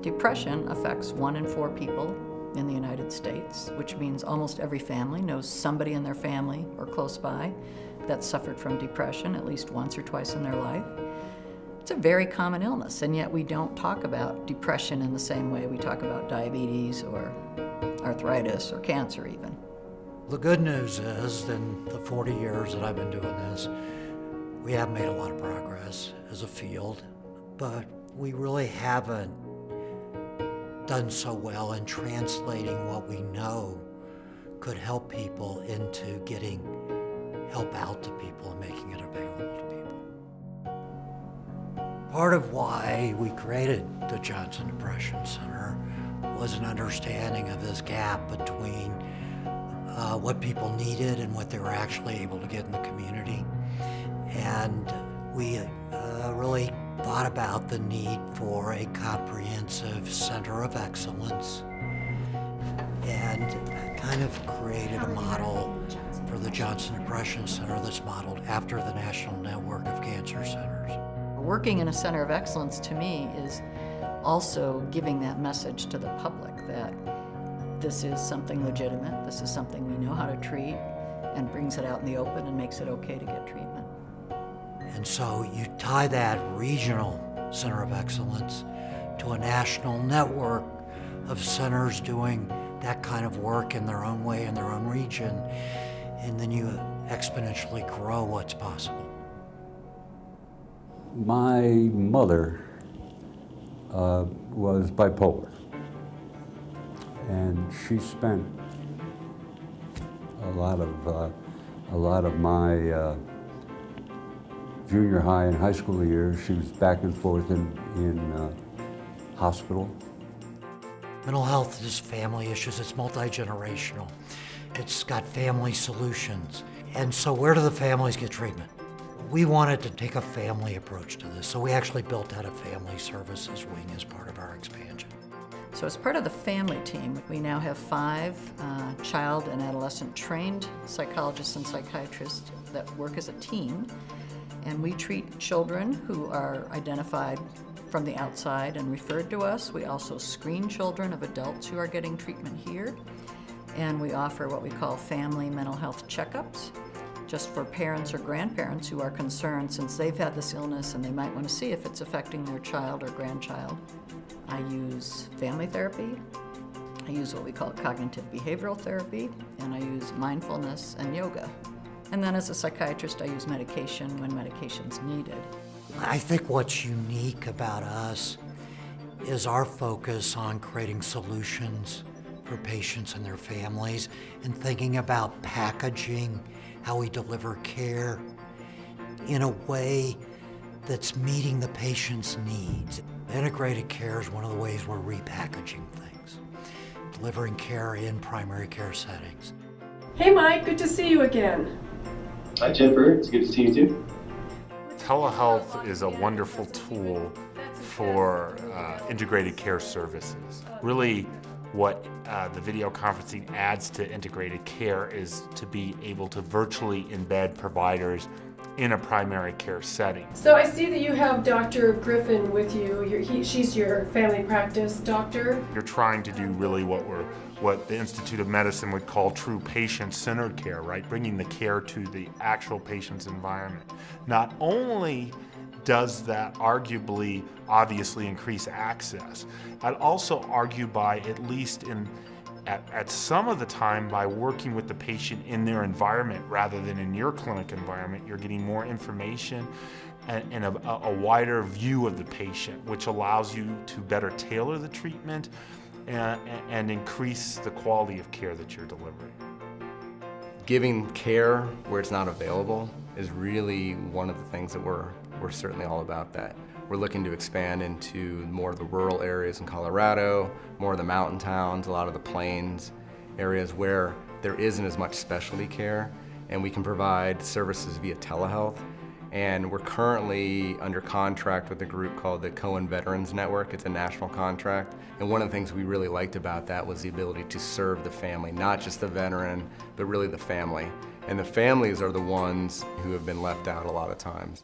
Depression affects 1 in 4 people in the United States, which means almost every family knows somebody in their family or close by that suffered from depression at least once or twice in their life. It's a very common illness, and yet we don't talk about depression in the same way we talk about diabetes or arthritis or cancer even. The good news is, in the 40 years that I've been doing this, we have made a lot of progress as a field, but we really haven't done so well in translating what we know could help people into getting help out to people and making it available to people. Part of why we created the Johnson Depression Center was an understanding of this gap between what people needed and what they were actually able to get in the community. And we really thought about the need for a comprehensive center of excellence and kind of created a model for the Johnson Depression Center that's modeled after the National Network of Cancer Centers. Working in a center of excellence to me is also giving that message to the public that this is something legitimate, this is something we know how to treat, and brings it out in the open and makes it okay to get treatment. And so you tie that regional center of excellence to a national network of centers doing that kind of work in their own way, in their own region, and then you exponentially grow what's possible. My mother was bipolar, and she spent a lot of my junior high and high school years. She was back and forth in hospital. Mental health is family issues, it's multi-generational. It's got family solutions. And so where do the families get treatment? We wanted to take a family approach to this, so we actually built out a family services wing as part of our expansion. So as part of the family team, we now have 5 child and adolescent trained psychologists and psychiatrists that work as a team. And we treat children who are identified from the outside and referred to us. We also screen children of adults who are getting treatment here. And we offer what we call family mental health checkups, just for parents or grandparents who are concerned since they've had this illness and they might want to see if it's affecting their child or grandchild. I use family therapy, I use what we call cognitive behavioral therapy, and I use mindfulness and yoga. And then as a psychiatrist, I use medication when medication's needed. I think what's unique about us is our focus on creating solutions for patients and their families and thinking about packaging how we deliver care in a way that's meeting the patient's needs. Integrated care is one of the ways we're repackaging things, delivering care in primary care settings. Hey Mike, good to see you again. Hi Jennifer, it's good to see you too. Telehealth is a wonderful tool for integrated care services. Really, what the video conferencing adds to integrated care is to be able to virtually embed providers in a primary care setting. So I see that you have Dr. Griffin with you. She's your family practice doctor. You're trying to do really what the Institute of Medicine would call true patient-centered care, right? Bringing the care to the actual patient's environment. Not only does that arguably, obviously increase access, I'd also argue by at least at some of the time by working with the patient in their environment rather than in your clinic environment, you're getting more information and a wider view of the patient, which allows you to better tailor the treatment and increase the quality of care that you're delivering. Giving care where it's not available is really one of the things that we're certainly all about that. We're looking to expand into more of the rural areas in Colorado, more of the mountain towns, a lot of the plains areas where there isn't as much specialty care, and we can provide services via telehealth. And we're currently under contract with a group called the Cohen Veterans Network. It's a national contract. And one of the things we really liked about that was the ability to serve the family, not just the veteran, but really the family. And the families are the ones who have been left out a lot of times.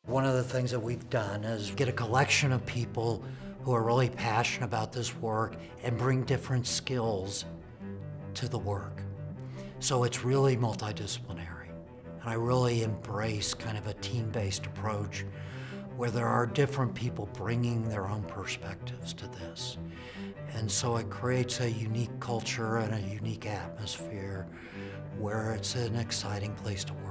One of the things that we've done is get a collection of people who are really passionate about this work and bring different skills to the work. So it's really multidisciplinary. And I really embrace kind of a team-based approach where there are different people bringing their own perspectives to this. And so it creates a unique culture and a unique atmosphere where it's an exciting place to work.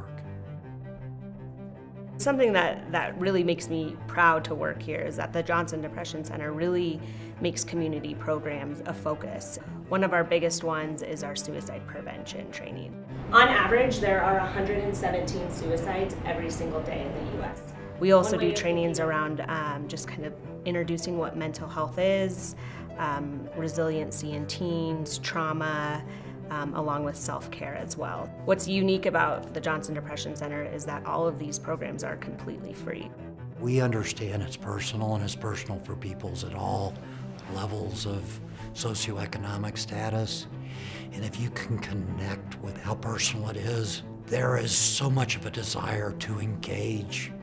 Something that really makes me proud to work here is that the Johnson Depression Center really makes community programs a focus. One of our biggest ones is our suicide prevention training. On average, there are 117 suicides every single day in the U.S. We also do trainings around just kind of introducing what mental health is, resiliency in teens, trauma, along with self-care as well. What's unique about the Johnson Depression Center is that all of these programs are completely free. We understand it's personal, and it's personal for peoples at all levels of socioeconomic status. And if you can connect with how personal it is, there is so much of a desire to engage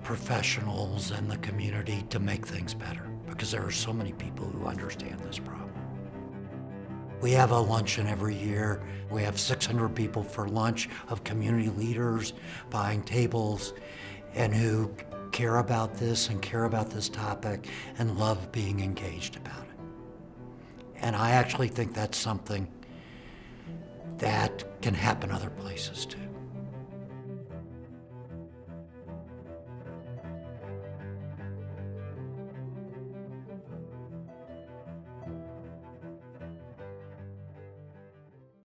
professionals and the community to make things better, because there are so many people who understand this problem. We have a luncheon every year. We have 600 people for lunch of community leaders buying tables and who care about this and care about this topic and love being engaged about it. And I actually think that's something that can happen other places too.